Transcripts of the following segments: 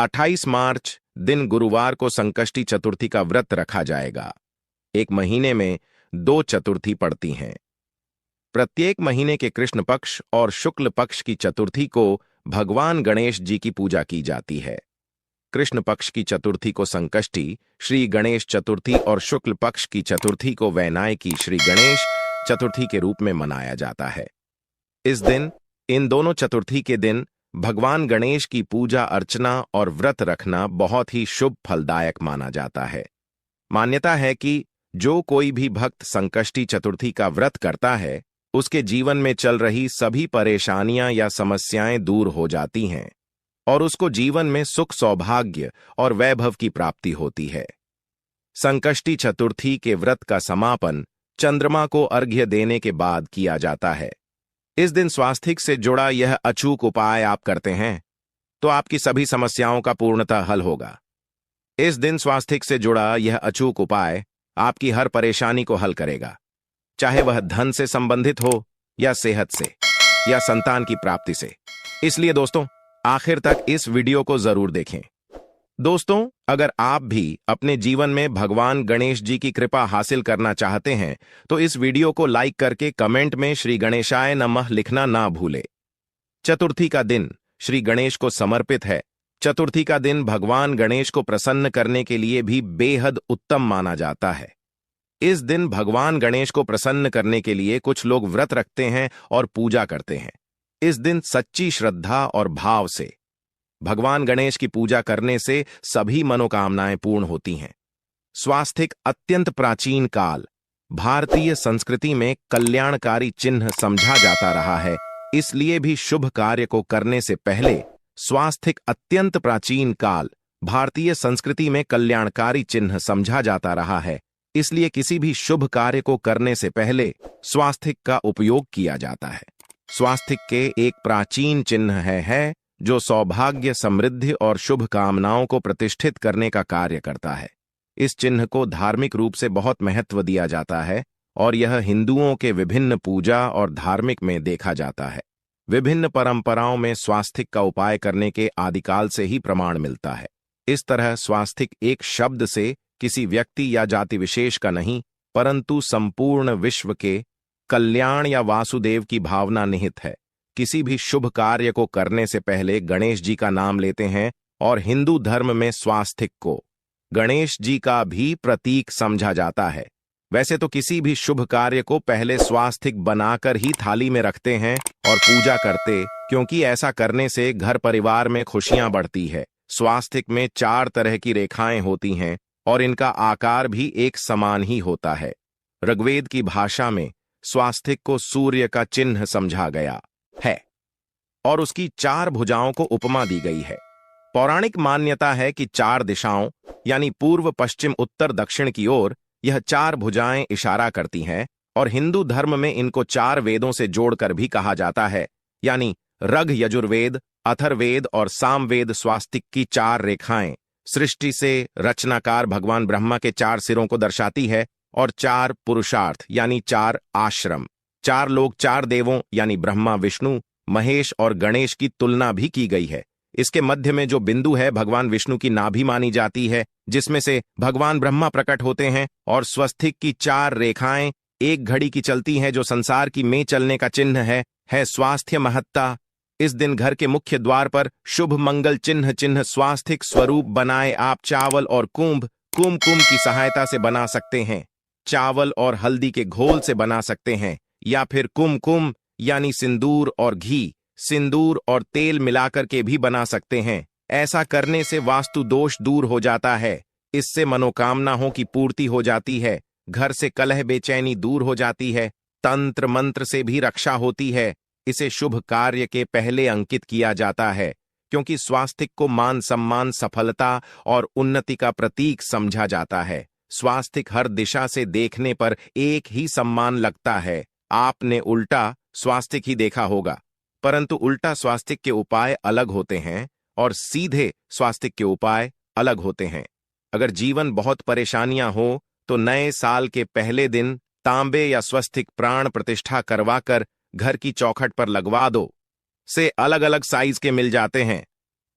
28 मार्च दिन गुरुवार को संकष्टी चतुर्थी का व्रत रखा जाएगा। एक महीने में 2 चतुर्थी पड़ती हैं। प्रत्येक महीने के कृष्ण पक्ष और शुक्ल पक्ष की चतुर्थी को भगवान गणेश जी की पूजा की जाती है। कृष्ण पक्ष की चतुर्थी को संकष्टी श्री गणेश चतुर्थी और शुक्ल पक्ष की चतुर्थी को वैनायकी श्री गणेश चतुर्थी के रूप में मनाया जाता है। इस दिन इन दोनों चतुर्थी के दिन भगवान गणेश की पूजा अर्चना और व्रत रखना बहुत ही शुभ फलदायक माना जाता है। मान्यता है कि जो कोई भी भक्त संकष्टी चतुर्थी का व्रत करता है, उसके जीवन में चल रही सभी परेशानियां या समस्याएं दूर हो जाती हैं और उसको जीवन में सुख सौभाग्य और वैभव की प्राप्ति होती है। संकष्टी चतुर्थी के व्रत का समापन चंद्रमा को अर्घ्य देने के बाद किया जाता है। इस दिन स्वास्थिक से जुड़ा यह अचूक उपाय आप करते हैं तो आपकी सभी समस्याओं का पूर्णतः हल होगा। इस दिन स्वास्थिक से जुड़ा यह अचूक उपाय आपकी हर परेशानी को हल करेगा, चाहे वह धन से संबंधित हो या सेहत से या संतान की प्राप्ति से। इसलिए दोस्तों, आखिर तक इस वीडियो को जरूर देखें। दोस्तों, अगर आप भी अपने जीवन में भगवान गणेश जी की कृपा हासिल करना चाहते हैं तो इस वीडियो को लाइक करके कमेंट में श्री गणेशाय नमः लिखना ना भूले। चतुर्थी का दिन श्री गणेश को समर्पित है। चतुर्थी का दिन भगवान गणेश को प्रसन्न करने के लिए भी बेहद उत्तम माना जाता है। इस दिन भगवान गणेश को प्रसन्न करने के लिए कुछ लोग व्रत रखते हैं और पूजा करते हैं। इस दिन सच्ची श्रद्धा और भाव से भगवान गणेश की पूजा करने से सभी मनोकामनाएं पूर्ण होती हैं। स्वास्थिक अत्यंत प्राचीन काल भारतीय संस्कृति में कल्याणकारी चिन्ह समझा जाता रहा है। इसलिए भी शुभ कार्य को करने से पहले स्वास्थिक अत्यंत प्राचीन काल भारतीय संस्कृति में कल्याणकारी चिन्ह समझा जाता रहा है। इसलिए किसी भी शुभ कार्य को करने से पहले स्वास्थिक का उपयोग किया जाता है। स्वास्थिक के एक प्राचीन चिन्ह है जो सौभाग्य, समृद्धि और शुभ कामनाओं को प्रतिष्ठित करने का कार्य करता है। इस चिन्ह को धार्मिक रूप से बहुत महत्व दिया जाता है और यह हिंदुओं के विभिन्न पूजा और धार्मिक में देखा जाता है। विभिन्न परंपराओं में स्वास्थिक का उपाय करने के आदिकाल से ही प्रमाण मिलता है। इस तरह स्वास्थिक एक शब्द से किसी व्यक्ति या जाति विशेष का नहीं, परंतु संपूर्ण विश्व के कल्याण या वासुदेव की भावना निहित है। किसी भी शुभ कार्य को करने से पहले गणेश जी का नाम लेते हैं और हिंदू धर्म में स्वास्थिक को गणेश जी का भी प्रतीक समझा जाता है। वैसे तो किसी भी शुभ कार्य को पहले स्वास्थिक बनाकर ही थाली में रखते हैं और पूजा करते, क्योंकि ऐसा करने से घर परिवार में खुशियां बढ़ती है। स्वास्थिक में 4 तरह की रेखाएं होती हैं और इनका आकार भी एक समान ही होता है। ऋग्वेद की भाषा में स्वास्थिक को सूर्य का चिन्ह समझा गया है और उसकी 4 भुजाओं को उपमा दी गई है। पौराणिक मान्यता है कि 4 दिशाओं यानी पूर्व, पश्चिम, उत्तर, दक्षिण की ओर यह 4 भुजाएं इशारा करती हैं और हिंदू धर्म में इनको 4 वेदों से जोड़कर भी कहा जाता है, यानी ऋग, यजुर्वेद, अथर्ववेद और सामवेद। स्वास्तिक की 4 रेखाएं सृष्टि से रचनाकार भगवान ब्रह्मा के 4 सिरों को दर्शाती है और 4 पुरुषार्थ यानी 4 आश्रम, 4 लोग, 4 देवों यानी ब्रह्मा, विष्णु, महेश और गणेश की तुलना भी की गई है। इसके मध्य में जो बिंदु है भगवान विष्णु की नाभि मानी जाती है, जिसमें से भगवान ब्रह्मा प्रकट होते हैं। और स्वस्तिक की 4 रेखाएं एक घड़ी की चलती हैं जो संसार की में चलने का चिन्ह है स्वास्थ्य महत्ता। इस दिन घर के मुख्य द्वार पर शुभ मंगल चिन्ह स्वास्थिक स्वरूप बनाए आप चावल और कुंभ की सहायता से बना सकते हैं। चावल और हल्दी के घोल से बना सकते हैं या फिर कुमकुम यानी सिंदूर और घी, सिंदूर और तेल मिलाकर के भी बना सकते हैं। ऐसा करने से वास्तु दोष दूर हो जाता है। इससे मनोकामनाओं की पूर्ति हो जाती है। घर से कलह बेचैनी दूर हो जाती है। तंत्र मंत्र से भी रक्षा होती है। इसे शुभ कार्य के पहले अंकित किया जाता है क्योंकि स्वास्थिक को मान सम्मान, सफलता और उन्नति का प्रतीक समझा जाता है। स्वास्थिक हर दिशा से देखने पर एक ही सम्मान लगता है। आपने उल्टा स्वास्थिक ही देखा होगा, परंतु उल्टा स्वास्थिक के उपाय अलग होते हैं और सीधे स्वास्थिक के उपाय अलग होते हैं। अगर जीवन बहुत परेशानियां हो तो नए साल के पहले दिन तांबे या स्वास्थिक प्राण प्रतिष्ठा करवाकर घर की चौखट पर लगवा दो। से अलग अलग साइज के मिल जाते हैं।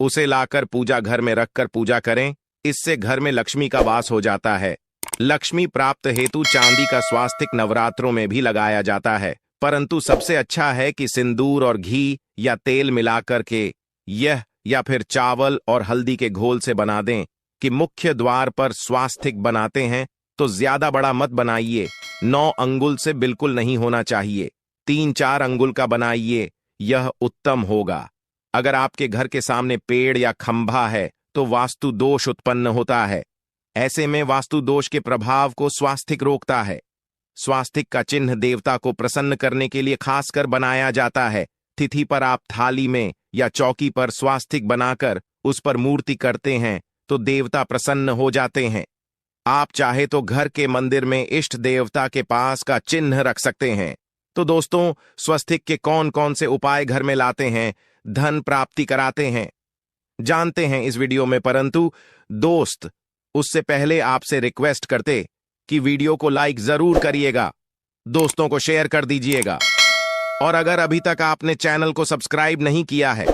उसे लाकर पूजा घर में रखकर पूजा करें। इससे घर में लक्ष्मी का वास हो जाता है। लक्ष्मी प्राप्त हेतु चांदी का स्वास्तिक नवरात्रों में भी लगाया जाता है, परंतु सबसे अच्छा है कि सिंदूर और घी या तेल मिलाकर के यह या फिर चावल और हल्दी के घोल से बना दें। कि मुख्य द्वार पर स्वास्तिक बनाते हैं तो ज्यादा बड़ा मत बनाइए, 9 अंगुल से बिल्कुल नहीं होना चाहिए, 3-4 अंगुल का बनाइए, यह उत्तम होगा। अगर आपके घर के सामने पेड़ या खंभा है तो वास्तु दोष उत्पन्न होता है। ऐसे में वास्तु दोष के प्रभाव को स्वास्तिक रोकता है। स्वास्तिक का चिन्ह देवता को प्रसन्न करने के लिए खासकर बनाया जाता है। तिथि पर आप थाली में या चौकी पर स्वास्तिक बनाकर उस पर मूर्ति करते हैं तो देवता प्रसन्न हो जाते हैं। आप चाहे तो घर के मंदिर में इष्ट देवता के पास का चिन्ह रख सकते हैं। तो दोस्तों, स्वस्तिक के कौन कौन से उपाय घर में लाते हैं, धन प्राप्ति कराते हैं, जानते हैं इस वीडियो में। परंतु दोस्त, उससे पहले आपसे रिक्वेस्ट करते कि वीडियो को लाइक जरूर करिएगा, दोस्तों को शेयर कर दीजिएगा, और अगर अभी तक आपने चैनल को सब्सक्राइब नहीं किया है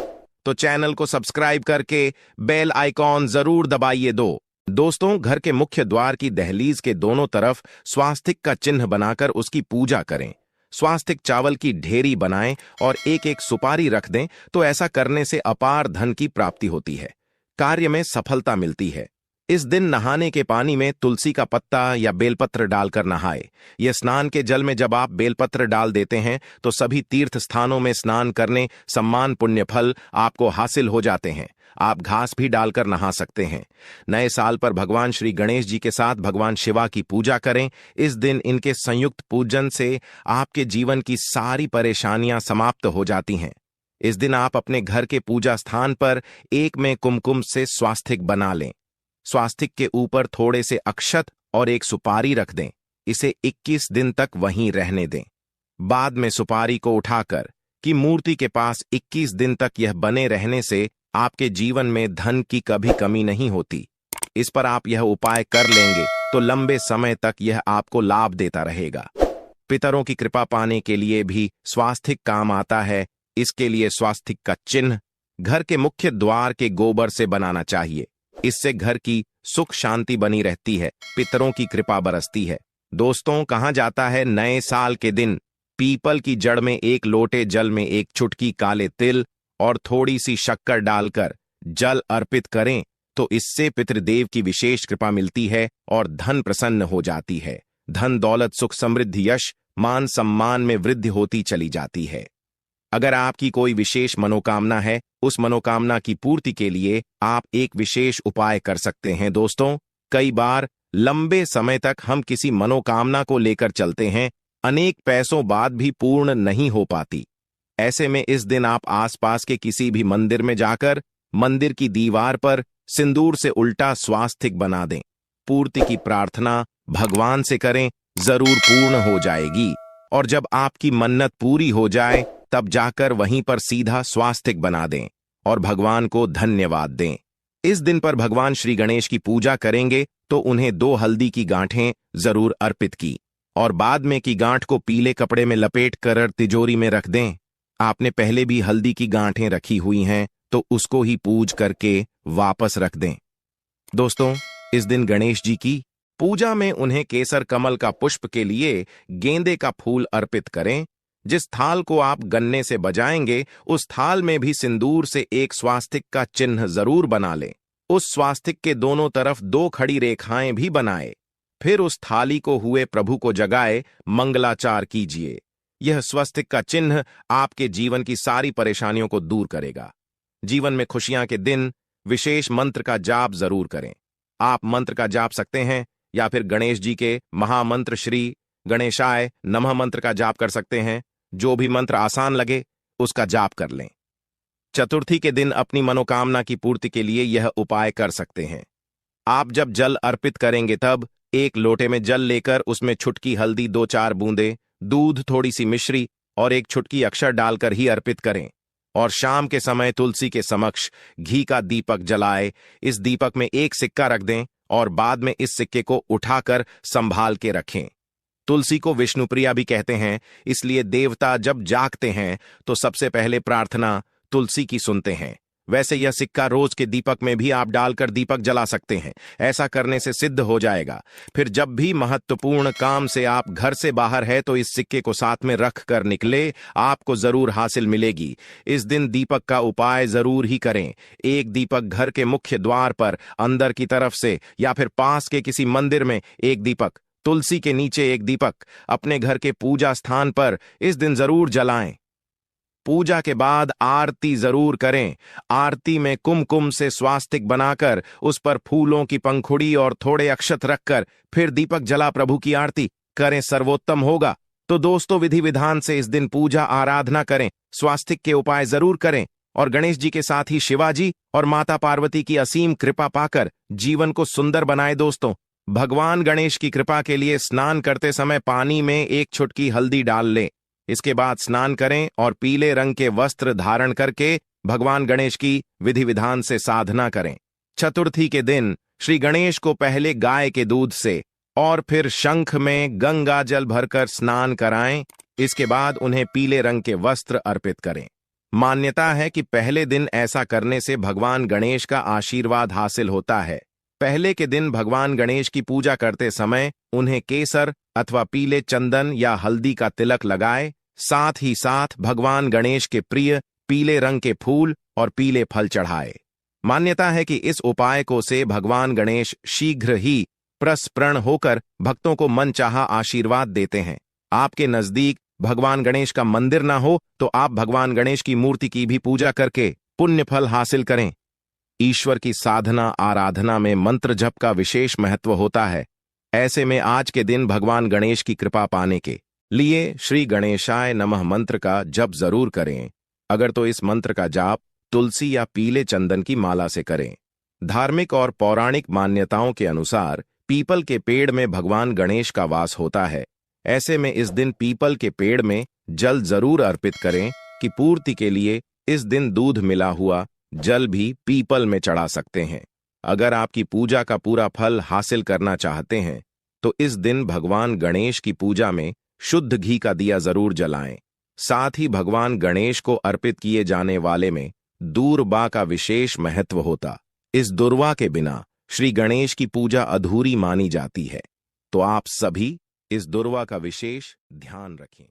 तो चैनल को सब्सक्राइब करके बेल आइकॉन जरूर दबाइए। दोस्तों, घर के मुख्य द्वार की दहलीज के दोनों तरफ स्वास्तिक का चिन्ह बनाकर उसकी पूजा करें। स्वास्तिक चावल की ढेरी बनाएं और एक एक सुपारी रख दें तो ऐसा करने से अपार धन की प्राप्ति होती है, कार्य में सफलता मिलती है। इस दिन नहाने के पानी में तुलसी का पत्ता या बेलपत्र डालकर नहाए। यह स्नान के जल में जब आप बेलपत्र डाल देते हैं तो सभी तीर्थ स्थानों में स्नान करने सम्मान पुण्य फल आपको हासिल हो जाते हैं। आप घास भी डालकर नहा सकते हैं। नए साल पर भगवान श्री गणेश जी के साथ भगवान शिवा की पूजा करें। इस दिन इनके संयुक्त पूजन से आपके जीवन की सारी परेशानियां समाप्त हो जाती हैं। इस दिन आप अपने घर के पूजा स्थान पर एक में कुमकुम से स्वास्तिक बना लें। स्वास्तिक के ऊपर थोड़े से अक्षत और एक सुपारी रख दें। इसे 21 दिन तक वहीं रहने दें। बाद में सुपारी को उठाकर कि मूर्ति के पास 21 दिन तक यह बने रहने से आपके जीवन में धन की कभी कमी नहीं होती। इस पर आप यह उपाय कर लेंगे तो लंबे समय तक यह आपको लाभ देता रहेगा। पितरों की कृपा पाने के लिए भी स्वास्तिक काम आता है। इसके लिए स्वास्तिक का चिन्ह घर के मुख्य द्वार के गोबर से बनाना चाहिए। इससे घर की सुख शांति बनी रहती है, पितरों की कृपा बरसती है। दोस्तों, कहा जाता है नए साल के दिन पीपल की जड़ में 1 लोटे जल में 1 चुटकी काले तिल और थोड़ी सी शक्कर डालकर जल अर्पित करें तो इससे पितृदेव की विशेष कृपा मिलती है और धन प्रसन्न हो जाती है। धन दौलत सुख समृद्धि यश मान सम्मान में वृद्धि होती चली जाती है। अगर आपकी कोई विशेष मनोकामना है, उस मनोकामना की पूर्ति के लिए आप एक विशेष उपाय कर सकते हैं। दोस्तों, कई बार लंबे समय तक हम किसी मनोकामना को लेकर चलते हैं, अनेक पैसों बाद भी पूर्ण नहीं हो पाती। ऐसे में इस दिन आप आसपास के किसी भी मंदिर में जाकर मंदिर की दीवार पर सिंदूर से उल्टा स्वास्तिक बना दें। पूर्ति की प्रार्थना भगवान से करें, जरूर पूर्ण हो जाएगी। और जब आपकी मन्नत पूरी हो जाए तब जाकर वहीं पर सीधा स्वास्तिक बना दें और भगवान को धन्यवाद दें। इस दिन पर भगवान श्री गणेश की पूजा करेंगे तो उन्हें 2 हल्दी की गांठें जरूर अर्पित की और बाद में की गांठ को पीले कपड़े में लपेट कर तिजोरी में रख दें। आपने पहले भी हल्दी की गांठें रखी हुई हैं तो उसको ही पूज करके वापस रख दें। दोस्तों, इस दिन गणेश जी की पूजा में उन्हें केसर कमल का पुष्प के लिए गेंदे का फूल अर्पित करें। जिस थाल को आप गन्ने से बजाएंगे उस थाल में भी सिंदूर से 1 स्वास्तिक का चिन्ह जरूर बना लें। उस स्वास्तिक के दोनों तरफ 2 खड़ी रेखाएं भी बनाए। फिर उस थाली को हुए प्रभु को जगाए मंगलाचार कीजिए। यह स्वस्तिक का चिन्ह आपके जीवन की सारी परेशानियों को दूर करेगा। जीवन में खुशियां के दिन विशेष मंत्र का जाप जरूर करें। आप मंत्र का जाप सकते हैं या फिर गणेश जी के महामंत्र श्री गणेशाय नमः मंत्र का जाप कर सकते हैं। जो भी मंत्र आसान लगे उसका जाप कर लें। चतुर्थी के दिन अपनी मनोकामना की पूर्ति के लिए यह उपाय कर सकते हैं। आप जब जल अर्पित करेंगे तब 1 लोटे में जल लेकर उसमें छुटकी हल्दी 2-4 बूंदे, दूध, थोड़ी सी मिश्री और 1 छुटकी अक्षर डालकर ही अर्पित करें और शाम के समय तुलसी के समक्ष घी का दीपक जलाए। इस दीपक में 1 सिक्का रख दें और बाद में इस सिक्के को उठाकर संभाल के रखें। तुलसी को विष्णुप्रिया भी कहते हैं, इसलिए देवता जब जागते हैं तो सबसे पहले प्रार्थना तुलसी की सुनते हैं। वैसे यह सिक्का रोज के दीपक में भी आप डालकर दीपक जला सकते हैं। ऐसा करने से सिद्ध हो जाएगा। फिर जब भी महत्वपूर्ण काम से आप घर से बाहर है तो इस सिक्के को साथ में रख कर निकले, आपको जरूर हासिल मिलेगी। इस दिन दीपक का उपाय जरूर ही करें। एक दीपक घर के मुख्य द्वार पर अंदर की तरफ से, या फिर पास के किसी मंदिर में एक दीपक, तुलसी के नीचे एक दीपक, अपने घर के पूजा स्थान पर इस दिन जरूर जलाएं। पूजा के बाद आरती जरूर करें। आरती में कुमकुम से स्वास्तिक बनाकर उस पर फूलों की पंखुड़ी और थोड़े अक्षत रखकर फिर दीपक जला प्रभु की आरती करें, सर्वोत्तम होगा। तो दोस्तों, विधि विधान से इस दिन पूजा आराधना करें, स्वास्तिक के उपाय जरूर करें और गणेश जी के साथ ही शिवाजी और माता पार्वती की असीम कृपा पाकर जीवन को सुंदर बनाए। दोस्तों, भगवान गणेश की कृपा के लिए स्नान करते समय पानी में एक चुटकी हल्दी डाल लें। इसके बाद स्नान करें और पीले रंग के वस्त्र धारण करके भगवान गणेश की विधि विधान से साधना करें। चतुर्थी के दिन श्री गणेश को पहले गाय के दूध से और फिर शंख में गंगा जल भरकर स्नान कराएं। इसके बाद उन्हें पीले रंग के वस्त्र अर्पित करें। मान्यता है कि पहले दिन ऐसा करने से भगवान गणेश का आशीर्वाद हासिल होता है। पहले के दिन भगवान गणेश की पूजा करते समय उन्हें केसर अथवा पीले चंदन या हल्दी का तिलक लगाए। साथ ही साथ भगवान गणेश के प्रिय पीले रंग के फूल और पीले फल चढ़ाए। मान्यता है कि इस उपाय को से भगवान गणेश शीघ्र ही प्रसन्न होकर भक्तों को मनचाहा आशीर्वाद देते हैं। आपके नजदीक भगवान गणेश का मंदिर ना हो तो आप भगवान गणेश की मूर्ति की भी पूजा करके पुण्य फल हासिल करें। ईश्वर की साधना आराधना में मंत्र जप का विशेष महत्व होता है। ऐसे में आज के दिन भगवान गणेश की कृपा पाने के लिए श्री गणेशाय नमः मंत्र का जप जरूर करें। अगर तो इस मंत्र का जाप तुलसी या पीले चंदन की माला से करें। धार्मिक और पौराणिक मान्यताओं के अनुसार पीपल के पेड़ में भगवान गणेश का वास होता है। ऐसे में इस दिन पीपल के पेड़ में जल जरूर अर्पित करें कि पूर्ति के लिए इस दिन दूध मिला हुआ जल भी पीपल में चढ़ा सकते हैं। अगर आपकी पूजा का पूरा फल हासिल करना चाहते हैं तो इस दिन भगवान गणेश की पूजा में शुद्ध घी का दिया जरूर जलाएं। साथ ही भगवान गणेश को अर्पित किए जाने वाले में दूर्वा का विशेष महत्व होता। इस दुर्वा के बिना श्री गणेश की पूजा अधूरी मानी जाती है। तो आप सभी इस दुर्वा का विशेष ध्यान रखें।